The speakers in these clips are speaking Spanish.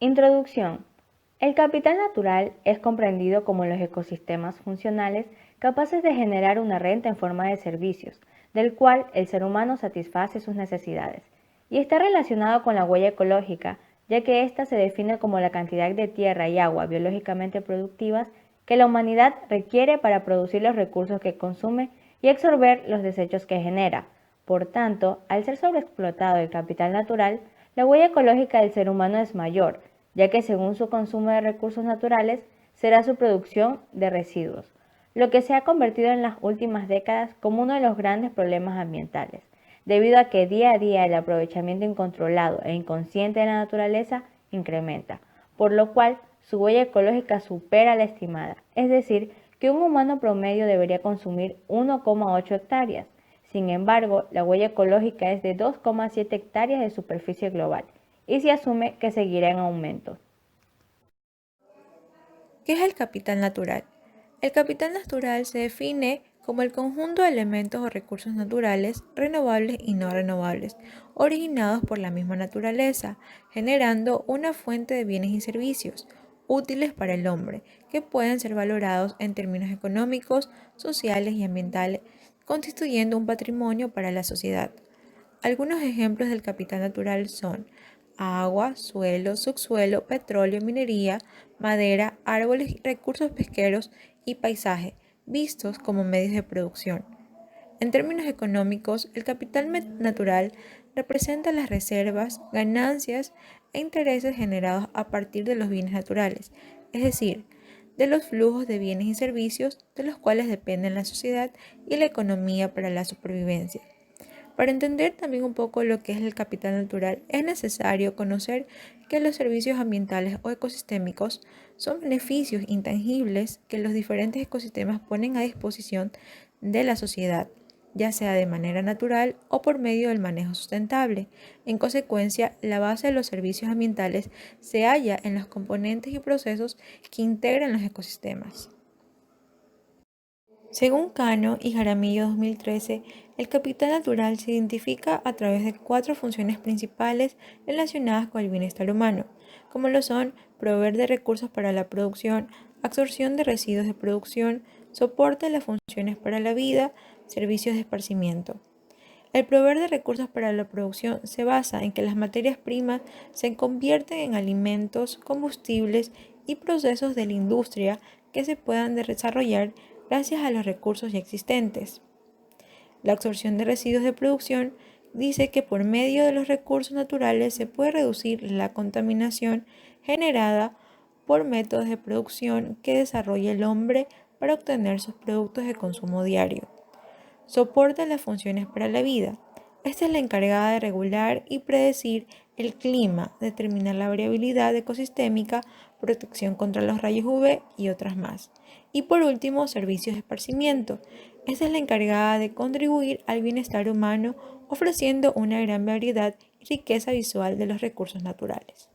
Introducción. El capital natural es comprendido como los ecosistemas funcionales capaces de generar una renta en forma de servicios, del cual el ser humano satisface sus necesidades, y está relacionado con la huella ecológica, ya que ésta se define como la cantidad de tierra y agua biológicamente productivas que la humanidad requiere para producir los recursos que consume y absorber los desechos que genera. Por tanto, al ser sobreexplotado el capital natural, la huella ecológica del ser humano es mayor, ya que según su consumo de recursos naturales será su producción de residuos, lo que se ha convertido en las últimas décadas como uno de los grandes problemas ambientales, debido a que día a día el aprovechamiento incontrolado e inconsciente de la naturaleza incrementa, por lo cual su huella ecológica supera la estimada, es decir, que un humano promedio debería consumir 1,8 hectáreas. Sin embargo, la huella ecológica es de 2,7 hectáreas de superficie global y se asume que seguirá en aumento. ¿Qué es el capital natural? El capital natural se define como el conjunto de elementos o recursos naturales, renovables y no renovables, originados por la misma naturaleza, generando una fuente de bienes y servicios útiles para el hombre, que pueden ser valorados en términos económicos, sociales y ambientales, constituyendo un patrimonio para la sociedad. Algunos ejemplos del capital natural son agua, suelo, subsuelo, petróleo, minería, madera, árboles, recursos pesqueros y paisaje, vistos como medios de producción. En términos económicos, el capital natural representa las reservas, ganancias e intereses generados a partir de los bienes naturales, es decir, de los flujos de bienes y servicios de los cuales dependen la sociedad y la economía para la supervivencia. Para entender también un poco lo que es el capital natural, es necesario conocer que los servicios ambientales o ecosistémicos son beneficios intangibles que los diferentes ecosistemas ponen a disposición de la sociedad, ya sea de manera natural o por medio del manejo sustentable. En consecuencia, la base de los servicios ambientales se halla en los componentes y procesos que integran los ecosistemas. Según Cano y Jaramillo 2013, el capital natural se identifica a través de 4 funciones principales relacionadas con el bienestar humano, como lo son proveer de recursos para la producción, absorción de residuos de producción, soporte de las funciones para la vida, servicios de esparcimiento. El proveer de recursos para la producción se basa en que las materias primas se convierten en alimentos, combustibles y procesos de la industria que se puedan desarrollar gracias a los recursos ya existentes. La absorción de residuos de producción dice que por medio de los recursos naturales se puede reducir la contaminación generada por métodos de producción que desarrolla el hombre para obtener sus productos de consumo diario. Soporta las funciones para la vida. Esta es la encargada de regular y predecir el clima, determinar la variabilidad ecosistémica, protección contra los rayos UV y otras más. Y por último, servicios de esparcimiento. Esta es la encargada de contribuir al bienestar humano, ofreciendo una gran variedad y riqueza visual de los recursos naturales.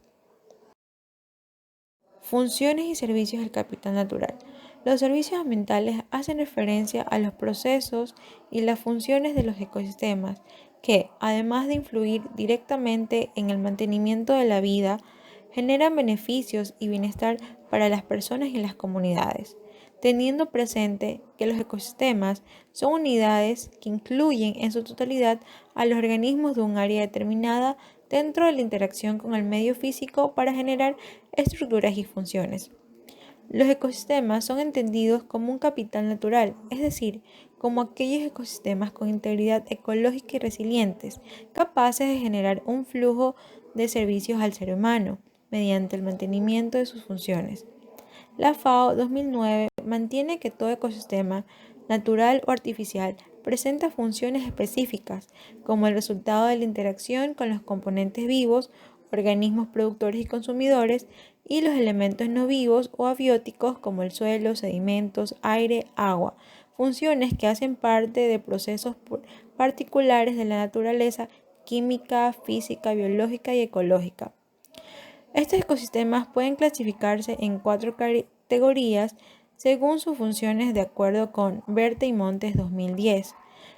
Funciones y servicios del capital natural. Los servicios ambientales hacen referencia a los procesos y las funciones de los ecosistemas que, además de influir directamente en el mantenimiento de la vida, generan beneficios y bienestar para las personas y las comunidades, teniendo presente que los ecosistemas son unidades que incluyen en su totalidad a los organismos de un área determinada dentro de la interacción con el medio físico para generar estructuras y funciones. Los ecosistemas son entendidos como un capital natural, es decir, como aquellos ecosistemas con integridad ecológica y resilientes, capaces de generar un flujo de servicios al ser humano mediante el mantenimiento de sus funciones. La FAO 2009 mantiene que todo ecosistema, natural o artificial, presenta funciones específicas como el resultado de la interacción con los componentes vivos, organismos productores y consumidores, y los elementos no vivos o abióticos como el suelo, sedimentos, aire, agua, funciones que hacen parte de procesos particulares de la naturaleza química, física, biológica y ecológica. Estos ecosistemas pueden clasificarse en 4 categorías según sus funciones de acuerdo con Berthe y Montes 2010,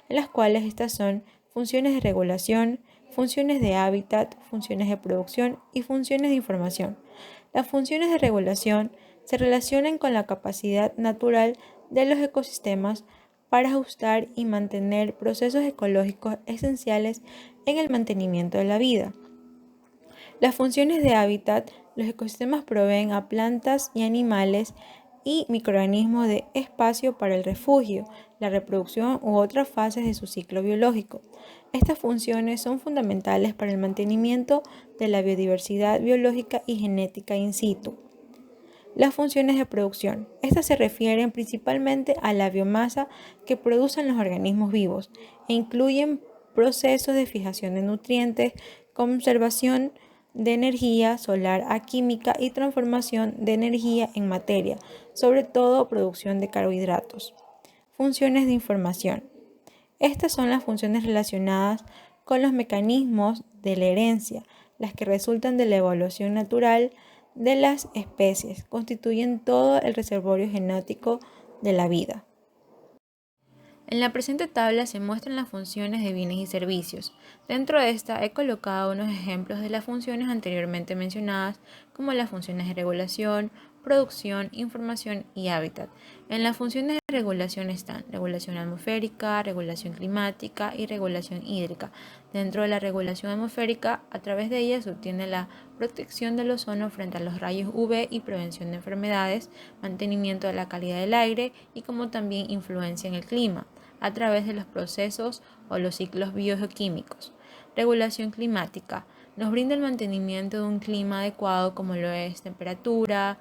en las cuales estas son funciones de regulación, funciones de hábitat, funciones de producción y funciones de información. Las funciones de regulación se relacionan con la capacidad natural de los ecosistemas para ajustar y mantener procesos ecológicos esenciales en el mantenimiento de la vida. Las funciones de hábitat, los ecosistemas proveen a plantas y animales y microorganismos de espacio para el refugio, la reproducción u otras fases de su ciclo biológico. Estas funciones son fundamentales para el mantenimiento de la biodiversidad biológica y genética in situ. Las funciones de producción. Estas se refieren principalmente a la biomasa que producen los organismos vivos e incluyen procesos de fijación de nutrientes, conservación de energía solar a química y transformación de energía en materia, sobre todo producción de carbohidratos. Funciones de información. Estas son las funciones relacionadas con los mecanismos de la herencia, las que resultan de la evolución natural de las especies, constituyen todo el reservorio genético de la vida. En la presente tabla se muestran las funciones de bienes y servicios. Dentro de esta he colocado unos ejemplos de las funciones anteriormente mencionadas, como las funciones de regulación, producción, información y hábitat. En las funciones de regulación están regulación atmosférica, regulación climática y regulación hídrica. Dentro de la regulación atmosférica, a través de ella se obtiene la protección del ozono frente a los rayos UV y prevención de enfermedades, mantenimiento de la calidad del aire y como también influencia en el clima a través de los procesos o los ciclos biogeoquímicos. Regulación climática nos brinda el mantenimiento de un clima adecuado como lo es temperatura,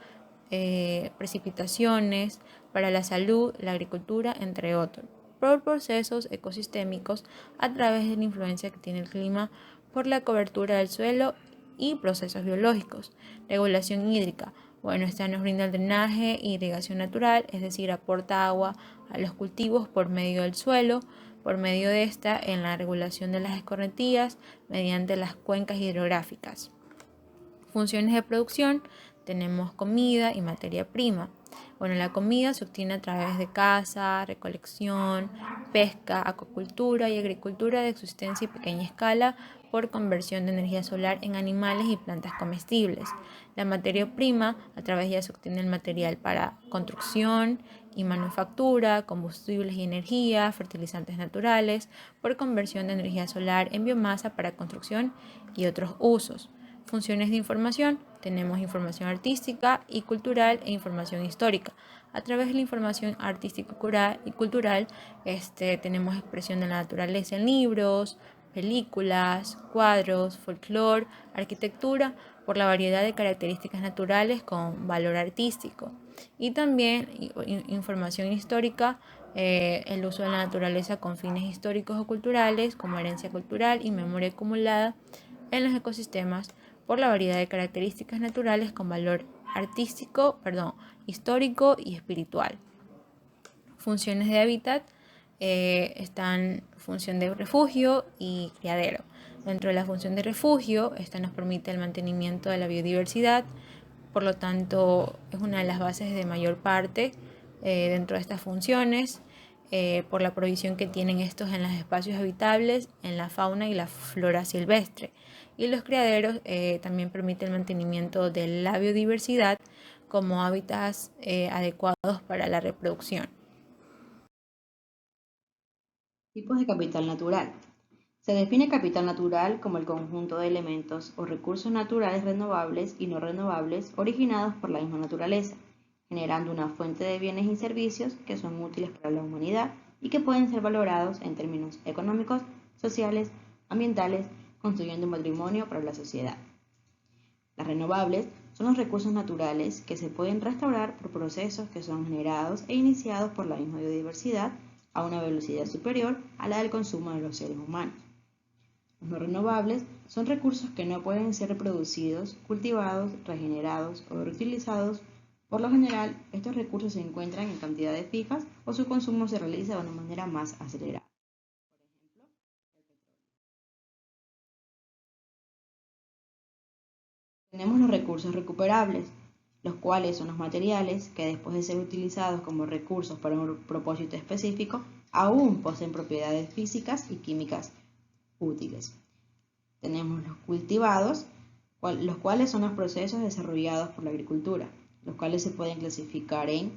precipitaciones, para la salud, la agricultura, entre otros, por procesos ecosistémicos a través de la influencia que tiene el clima por la cobertura del suelo y procesos biológicos. Regulación hídrica. Bueno, esta nos brinda el drenaje e irrigación natural, es decir, aporta agua a los cultivos por medio del suelo, por medio de esta en la regulación de las escorrentías mediante las cuencas hidrográficas. Funciones de producción, tenemos comida y materia prima. Bueno, la comida se obtiene a través de caza, recolección, pesca, acuacultura y agricultura de subsistencia y pequeña escala por conversión de energía solar en animales y plantas comestibles. La materia prima, a través de ella se obtiene el material para construcción y manufactura, combustibles y energía, fertilizantes naturales, por conversión de energía solar en biomasa para construcción y otros usos. Funciones de información. Tenemos información artística y cultural e información histórica. A través de la información artística y cultural tenemos expresión de la naturaleza en libros, películas, cuadros, folclore, arquitectura, por la variedad de características naturales con valor artístico. Y también información histórica, el uso de la naturaleza con fines históricos o culturales, como herencia cultural y memoria acumulada en los ecosistemas por la variedad de características naturales con valor histórico y espiritual. Funciones de hábitat están función de refugio y criadero. Dentro de la función de refugio, esta nos permite el mantenimiento de la biodiversidad, por lo tanto es una de las bases de mayor parte dentro de estas funciones, por la provisión que tienen estos en los espacios habitables, en la fauna y la flora silvestre. Y los criaderos también permiten el mantenimiento de la biodiversidad como hábitats adecuados para la reproducción. Tipos de capital natural. Se define capital natural como el conjunto de elementos o recursos naturales renovables y no renovables originados por la misma naturaleza, generando una fuente de bienes y servicios que son útiles para la humanidad y que pueden ser valorados en términos económicos, sociales, ambientales, construyendo un patrimonio para la sociedad. Las renovables son los recursos naturales que se pueden restaurar por procesos que son generados e iniciados por la misma biodiversidad a una velocidad superior a la del consumo de los seres humanos. Los no renovables son recursos que no pueden ser reproducidos, cultivados, regenerados o reutilizados. Por lo general, estos recursos se encuentran en cantidades fijas o su consumo se realiza de una manera más acelerada. Tenemos los recursos recuperables, los cuales son los materiales que después de ser utilizados como recursos para un propósito específico, aún poseen propiedades físicas y químicas útiles. Tenemos los cultivados, los cuales son los procesos desarrollados por la agricultura, los cuales se pueden clasificar en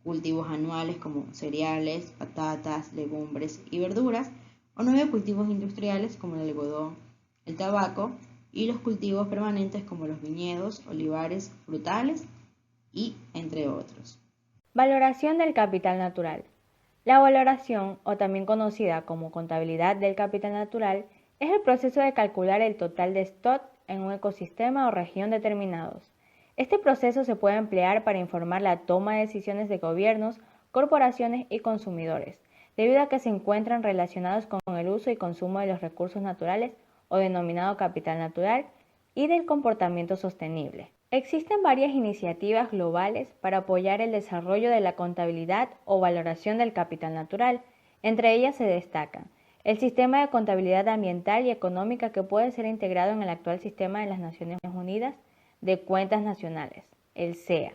cultivos anuales como cereales, patatas, legumbres y verduras, o 9 cultivos industriales como el algodón, el tabaco, y los cultivos permanentes como los viñedos, olivares, frutales y entre otros. Valoración del capital natural. La valoración, o también conocida como contabilidad del capital natural, es el proceso de calcular el total de stock en un ecosistema o región determinados. Este proceso se puede emplear para informar la toma de decisiones de gobiernos, corporaciones y consumidores, debido a que se encuentran relacionados con el uso y consumo de los recursos naturales o denominado capital natural y del comportamiento sostenible. Existen varias iniciativas globales para apoyar el desarrollo de la contabilidad o valoración del capital natural. Entre ellas se destacan el sistema de contabilidad ambiental y económica que puede ser integrado en el actual sistema de las Naciones Unidas de Cuentas Nacionales, el SEA.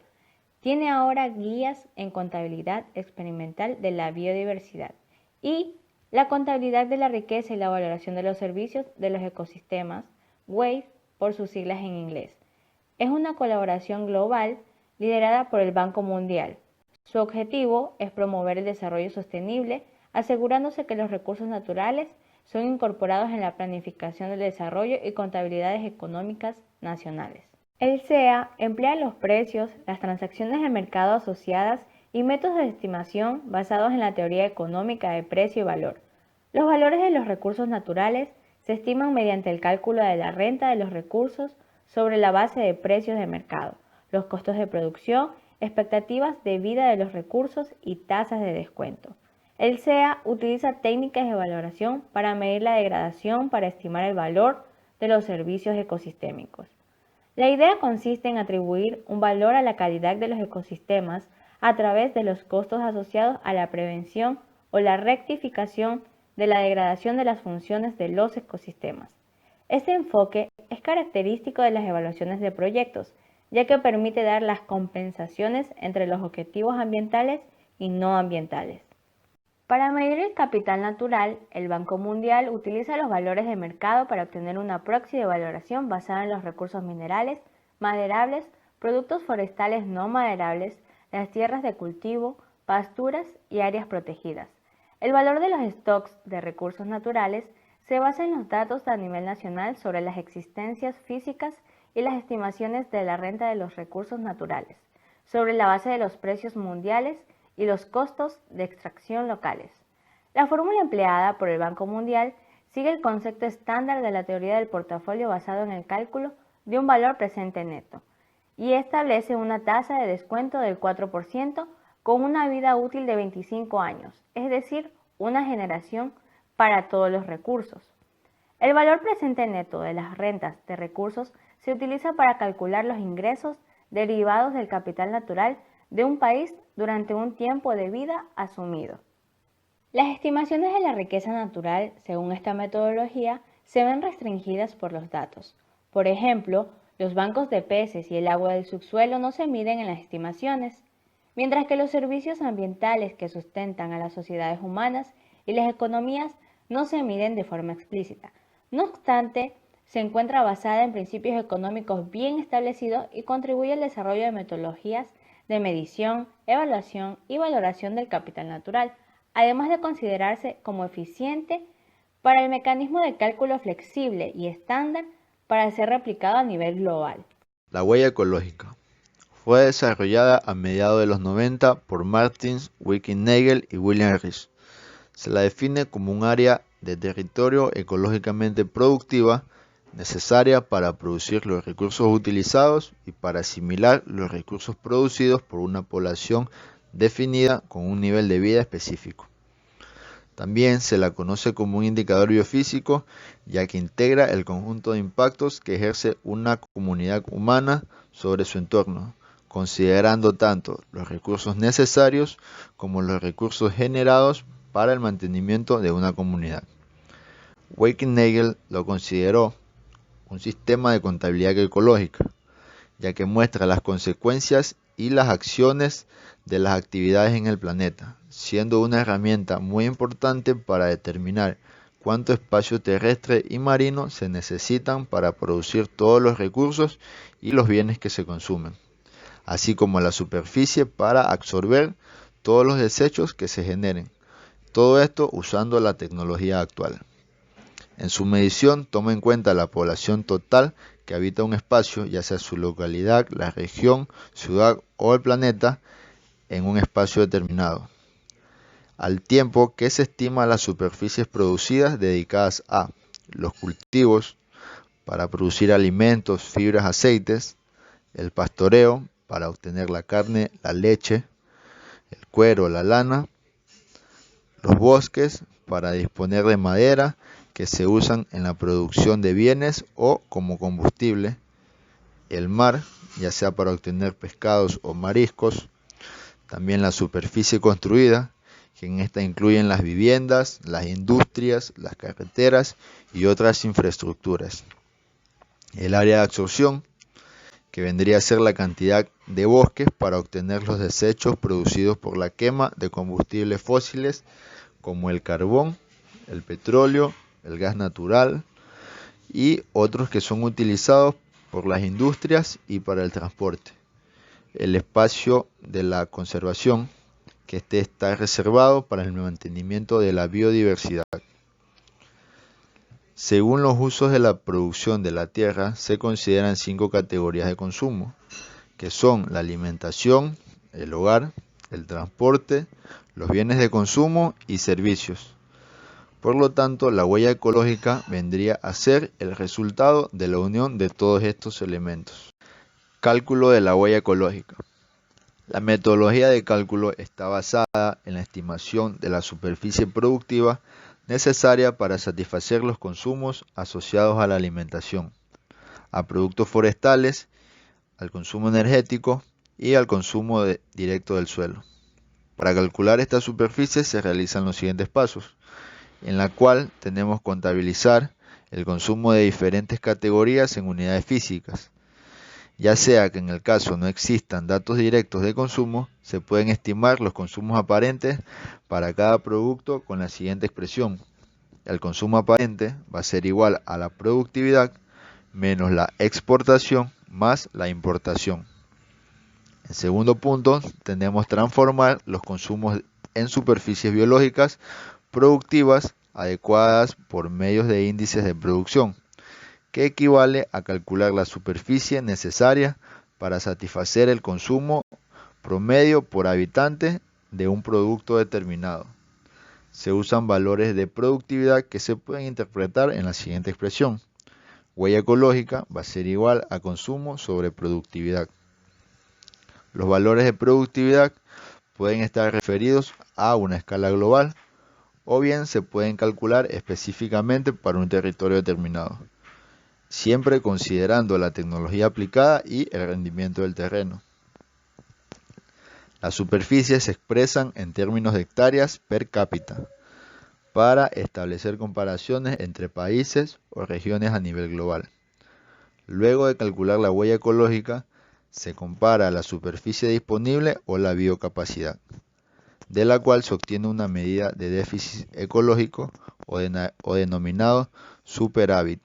Tiene ahora guías en contabilidad experimental de la biodiversidad y la contabilidad de la riqueza y la valoración de los servicios de los ecosistemas, WAVE por sus siglas en inglés. Es una colaboración global liderada por el Banco Mundial. Su objetivo es promover el desarrollo sostenible, asegurándose que los recursos naturales son incorporados en la planificación del desarrollo y contabilidades económicas nacionales. El SEA emplea los precios, las transacciones de mercado asociadas y métodos de estimación basados en la teoría económica de precio y valor. Los valores de los recursos naturales se estiman mediante el cálculo de la renta de los recursos sobre la base de precios de mercado, los costos de producción, expectativas de vida de los recursos y tasas de descuento. El SEA utiliza técnicas de valoración para medir la degradación para estimar el valor de los servicios ecosistémicos. La idea consiste en atribuir un valor a la calidad de los ecosistemas a través de los costos asociados a la prevención o la rectificación de la degradación de las funciones de los ecosistemas. Este enfoque es característico de las evaluaciones de proyectos, ya que permite dar las compensaciones entre los objetivos ambientales y no ambientales. Para medir el capital natural, el Banco Mundial utiliza los valores de mercado para obtener una proxy de valoración basada en los recursos minerales, maderables, productos forestales no maderables, las tierras de cultivo, pasturas y áreas protegidas. El valor de los stocks de recursos naturales se basa en los datos a nivel nacional sobre las existencias físicas y las estimaciones de la renta de los recursos naturales, sobre la base de los precios mundiales y los costos de extracción locales. La fórmula empleada por el Banco Mundial sigue el concepto estándar de la teoría del portafolio basado en el cálculo de un valor presente neto y establece una tasa de descuento del 4% con una vida útil de 25 años, es decir, una generación para todos los recursos. El valor presente neto de las rentas de recursos se utiliza para calcular los ingresos derivados del capital natural de un país durante un tiempo de vida asumido. Las estimaciones de la riqueza natural, según esta metodología, se ven restringidas por los datos. Por ejemplo, los bancos de peces y el agua del subsuelo no se miden en las estimaciones, mientras que los servicios ambientales que sustentan a las sociedades humanas y las economías no se miden de forma explícita. No obstante, se encuentra basada en principios económicos bien establecidos y contribuye al desarrollo de metodologías de medición, evaluación y valoración del capital natural, además de considerarse como eficiente para el mecanismo de cálculo flexible y estándar para ser replicado a nivel global. La huella ecológica fue desarrollada a mediados de los 90 por Martins, Wickens-Nagel y William Rees. Se la define como un área de territorio ecológicamente productiva necesaria para producir los recursos utilizados y para asimilar los recursos producidos por una población definida con un nivel de vida específico. También se la conoce como un indicador biofísico, ya que integra el conjunto de impactos que ejerce una comunidad humana sobre su entorno, considerando tanto los recursos necesarios como los recursos generados para el mantenimiento de una comunidad. Wickens-Nagel lo consideró un sistema de contabilidad ecológica, ya que muestra las consecuencias y las acciones de las actividades en el planeta, siendo una herramienta muy importante para determinar cuánto espacio terrestre y marino se necesitan para producir todos los recursos y los bienes que se consumen, así como la superficie para absorber todos los desechos que se generen. Todo esto usando la tecnología actual. En su medición toma en cuenta la población total que habita un espacio, ya sea su localidad, la región, ciudad o el planeta, en un espacio determinado, al tiempo que se estima las superficies producidas dedicadas a los cultivos para producir alimentos, fibras, aceites, el pastoreo para obtener la carne, la leche, el cuero, la lana, los bosques para disponer de madera que se usan en la producción de bienes o como combustible, el mar, ya sea para obtener pescados o mariscos, también la superficie construida, que en esta incluyen las viviendas, las industrias, las carreteras y otras infraestructuras. El área de absorción, que vendría a ser la cantidad de bosques para obtener los desechos producidos por la quema de combustibles fósiles como el carbón, el petróleo, el gas natural y otros que son utilizados por las industrias y para el transporte. El espacio de la conservación, que está reservado para el mantenimiento de la biodiversidad. Según los usos de la producción de la tierra, se consideran 5 categorías de consumo, que son la alimentación, el hogar, el transporte, los bienes de consumo y servicios. Por lo tanto, la huella ecológica vendría a ser el resultado de la unión de todos estos elementos. Cálculo de la huella ecológica. La metodología de cálculo está basada en la estimación de la superficie productiva necesaria para satisfacer los consumos asociados a la alimentación, a productos forestales, al consumo energético y al consumo directo del suelo. Para calcular esta superficie se realizan los siguientes pasos, en la cual tenemos que contabilizar el consumo de diferentes categorías en unidades físicas. Ya sea que en el caso no existan datos directos de consumo, se pueden estimar los consumos aparentes para cada producto con la siguiente expresión. El consumo aparente va a ser igual a la productividad menos la exportación más la importación. En segundo punto, tenemos que transformar los consumos en superficies biológicas productivas adecuadas por medios de índices de producción, que equivale a calcular la superficie necesaria para satisfacer el consumo promedio por habitante de un producto determinado. Se usan valores de productividad que se pueden interpretar en la siguiente expresión. Huella ecológica va a ser igual a consumo sobre productividad. Los valores de productividad pueden estar referidos a una escala global o bien se pueden calcular específicamente para un territorio determinado, siempre considerando la tecnología aplicada y el rendimiento del terreno. Las superficies se expresan en términos de hectáreas per cápita para establecer comparaciones entre países o regiones a nivel global. Luego de calcular la huella ecológica, se compara la superficie disponible o la biocapacidad, de la cual se obtiene una medida de déficit ecológico o denominado superávit,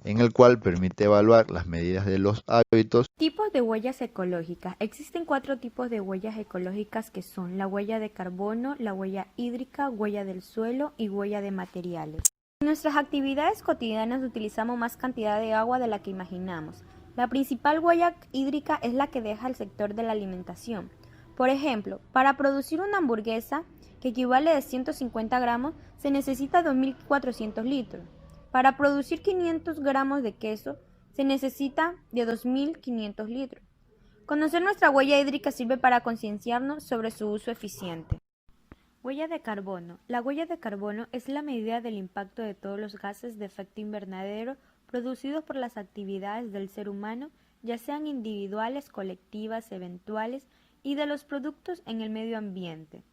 en el cual permite evaluar las medidas de los hábitos. Tipos de huellas ecológicas. Existen 4 tipos de huellas ecológicas que son la huella de carbono, la huella hídrica, huella del suelo y huella de materiales. En nuestras actividades cotidianas utilizamos más cantidad de agua de la que imaginamos. La principal huella hídrica es la que deja el sector de la alimentación. Por ejemplo, para producir una hamburguesa, que equivale a 150 gramos, se necesita 2.400 litros. Para producir 500 gramos de queso, se necesita de 2.500 litros. Conocer nuestra huella hídrica sirve para concienciarnos sobre su uso eficiente. Huella de carbono. La huella de carbono es la medida del impacto de todos los gases de efecto invernadero producidos por las actividades del ser humano, ya sean individuales, colectivas, eventuales, y de los productos en el medio ambiente.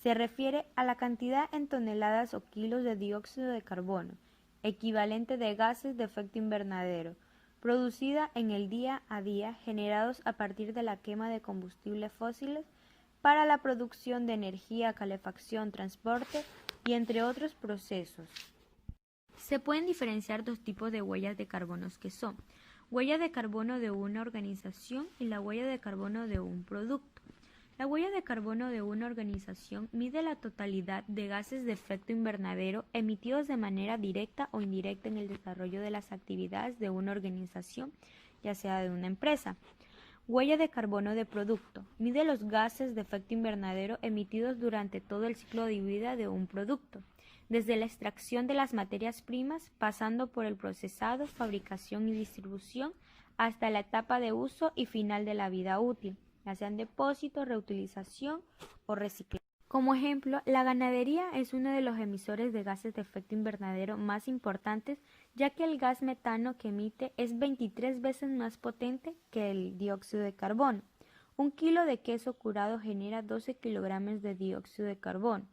Se refiere a la cantidad en toneladas o kilos de dióxido de carbono, equivalente de gases de efecto invernadero, producida en el día a día generados a partir de la quema de combustibles fósiles para la producción de energía, calefacción, transporte y entre otros procesos. Se pueden diferenciar dos tipos de huellas de carbono que son huella de carbono de una organización y la huella de carbono de un producto. La huella de carbono de una organización mide la totalidad de gases de efecto invernadero emitidos de manera directa o indirecta en el desarrollo de las actividades de una organización, ya sea de una empresa. Huella de carbono de producto. Mide los gases de efecto invernadero emitidos durante todo el ciclo de vida de un producto, desde la extracción de las materias primas, pasando por el procesado, fabricación y distribución, hasta la etapa de uso y final de la vida útil, ya sean depósito, reutilización o reciclaje. Como ejemplo, la ganadería es uno de los emisores de gases de efecto invernadero más importantes, ya que el gas metano que emite es 23 veces más potente que el dióxido de carbono. Un kilo de queso curado genera 12 kilogramos de dióxido de carbono.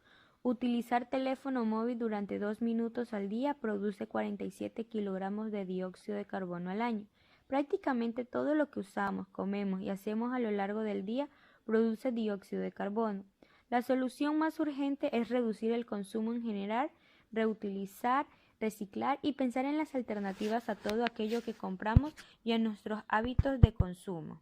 Utilizar teléfono móvil durante 2 minutos al día produce 47 kilogramos de dióxido de carbono al año. Prácticamente todo lo que usamos, comemos y hacemos a lo largo del día produce dióxido de carbono. La solución más urgente es reducir el consumo en general, reutilizar, reciclar y pensar en las alternativas a todo aquello que compramos y en nuestros hábitos de consumo.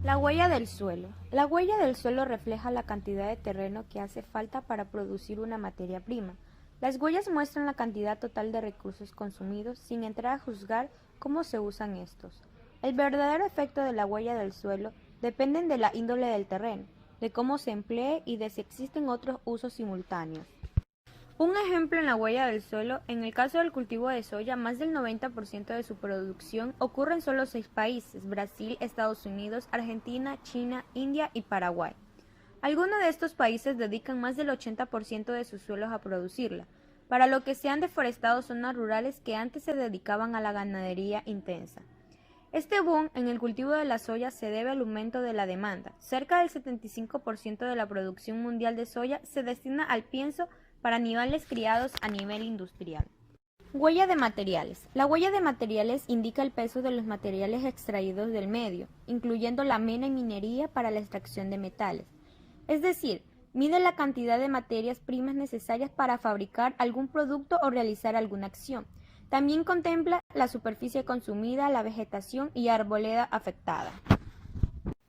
La huella del suelo. La huella del suelo refleja la cantidad de terreno que hace falta para producir una materia prima. Las huellas muestran la cantidad total de recursos consumidos sin entrar a juzgar cómo se usan estos. El verdadero efecto de la huella del suelo depende de la índole del terreno, de cómo se emplee y de si existen otros usos simultáneos. Un ejemplo en la huella del suelo, en el caso del cultivo de soya, más del 90% de su producción ocurre en solo 6 países: Brasil, Estados Unidos, Argentina, China, India y Paraguay. Algunos de estos países dedican más del 80% de sus suelos a producirla, para lo que se han deforestado zonas rurales que antes se dedicaban a la ganadería intensa. Este boom en el cultivo de la soya se debe al aumento de la demanda. Cerca del 75% de la producción mundial de soya se destina al pienso para animales criados a nivel industrial. Huella de materiales. La huella de materiales indica el peso de los materiales extraídos del medio, incluyendo la mena y minería para la extracción de metales. Es decir, mide la cantidad de materias primas necesarias para fabricar algún producto o realizar alguna acción. También contempla la superficie consumida, la vegetación y arboleda afectada.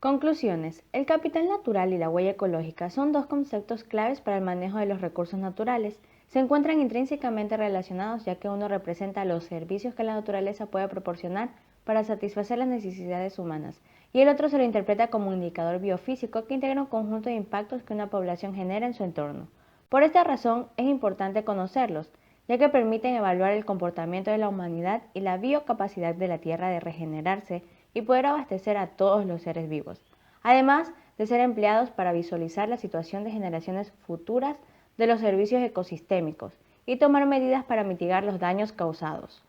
Conclusiones. El capital natural y la huella ecológica son dos conceptos claves para el manejo de los recursos naturales. Se encuentran intrínsecamente relacionados, ya que uno representa los servicios que la naturaleza puede proporcionar para satisfacer las necesidades humanas, y el otro se lo interpreta como un indicador biofísico que integra un conjunto de impactos que una población genera en su entorno. Por esta razón, es importante conocerlos, ya que permiten evaluar el comportamiento de la humanidad y la biocapacidad de la Tierra de regenerarse y poder abastecer a todos los seres vivos, además de ser empleados para visualizar la situación de generaciones futuras de los servicios ecosistémicos y tomar medidas para mitigar los daños causados.